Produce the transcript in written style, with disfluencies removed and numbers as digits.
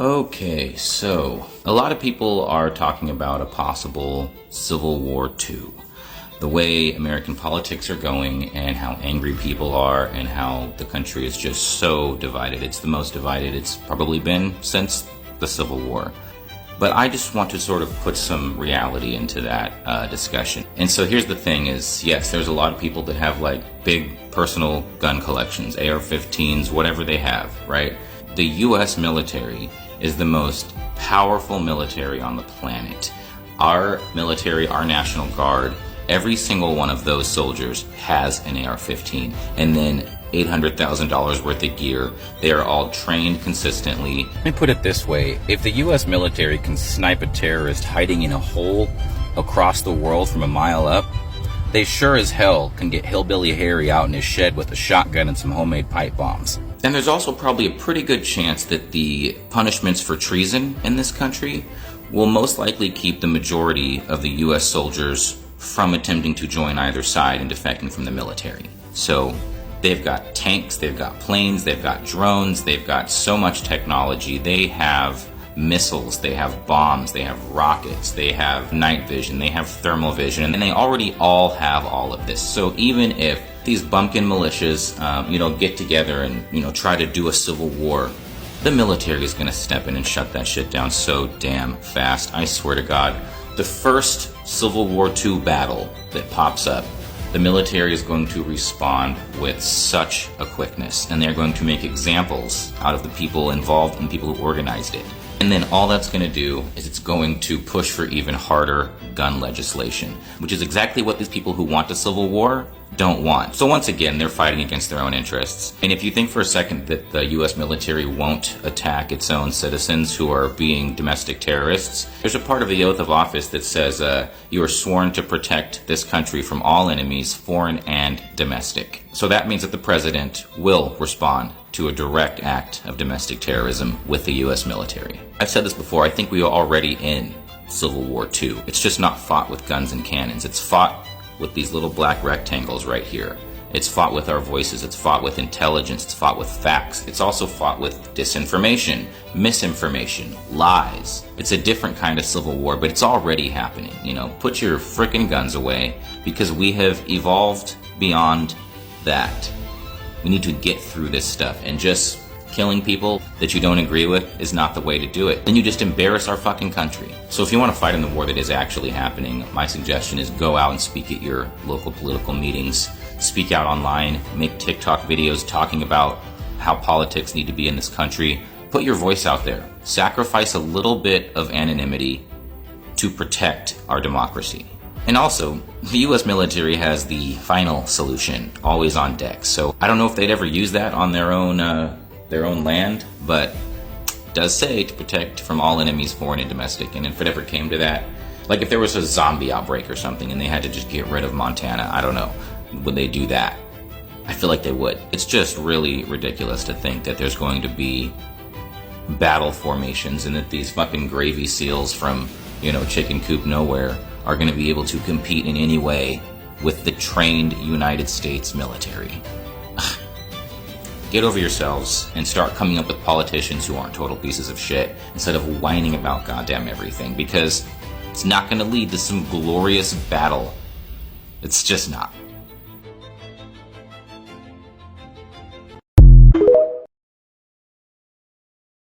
Okay, so a lot of people are talking about a possible Civil War II. The way American politics are going and how angry people are and how the country is just so divided. It's the most divided it's probably been since the Civil War. But I just want to sort of put some reality into that discussion. And so here's the thing is, yes, there's a lot of people that have like big personal gun collections, AR-15s, whatever they have, right? The US military is the most powerful military on the planet. Our military, our National Guard, every single one of those soldiers has an AR-15 and then $800,000 worth of gear. They are all trained consistently. Let me put it this way. If the US military can snipe a terrorist hiding in a hole across the world from a mile up, they sure as hell can get Hillbilly Harry out in his shed with a shotgun and some homemade pipe bombs. And there's also probably a pretty good chance that the punishments for treason in this country will most likely keep the majority of the US soldiers from attempting to join either side and defecting from the military. So they've got tanks, they've got planes, they've got drones, they've got so much technology. They have missiles, they have bombs, they have rockets, they have night vision, they have thermal vision, and they already all have all of this. So even if these bumpkin militias, get together and, try to do a civil war, the military is going to step in and shut that shit down so damn fast. I swear to God, the first Civil War II battle that pops up, the military is going to respond with such a quickness, and they're going to make examples out of the people involved and the people who organized it. And then all that's going to do is it's going to push for even harder gun legislation, which is exactly what these people who want a civil war don't want. So once again, they're fighting against their own interests. And if you think for a second that the US military won't attack its own citizens who are being domestic terrorists, there's a part of the oath of office that says you are sworn to protect this country from all enemies, foreign and domestic. So that means that the president will respond to a direct act of domestic terrorism with the US military. I've said this before, I think we are already in Civil War II. It's just not fought with guns and cannons. It's fought with these little black rectangles right here. It's fought with our voices. It's fought with intelligence. It's fought with facts. It's also fought with disinformation, misinformation, lies. It's a different kind of civil war, but it's already happening. Put your frickin' guns away because we have evolved beyond that. We need to get through this stuff, and just killing people that you don't agree with is not the way to do it. Then you just embarrass our fucking country. So if you want to fight in the war that is actually happening, my suggestion is go out and speak at your local political meetings. Speak out online, make TikTok videos talking about how politics need to be in this country. Put your voice out there. Sacrifice a little bit of anonymity to protect our democracy. And also, the US military has the final solution, always on deck. So I don't know if they'd ever use that on their own land, but it does say to protect from all enemies, foreign and domestic. And if it ever came to that, like if there was a zombie outbreak or something and they had to just get rid of Montana, I don't know, would they do that? I feel like they would. It's just really ridiculous to think that there's going to be battle formations and that these fucking gravy seals from, chicken coop nowhere are going to be able to compete in any way with the trained United States military. Get over yourselves and start coming up with politicians who aren't total pieces of shit instead of whining about goddamn everything, because it's not going to lead to some glorious battle. It's just not.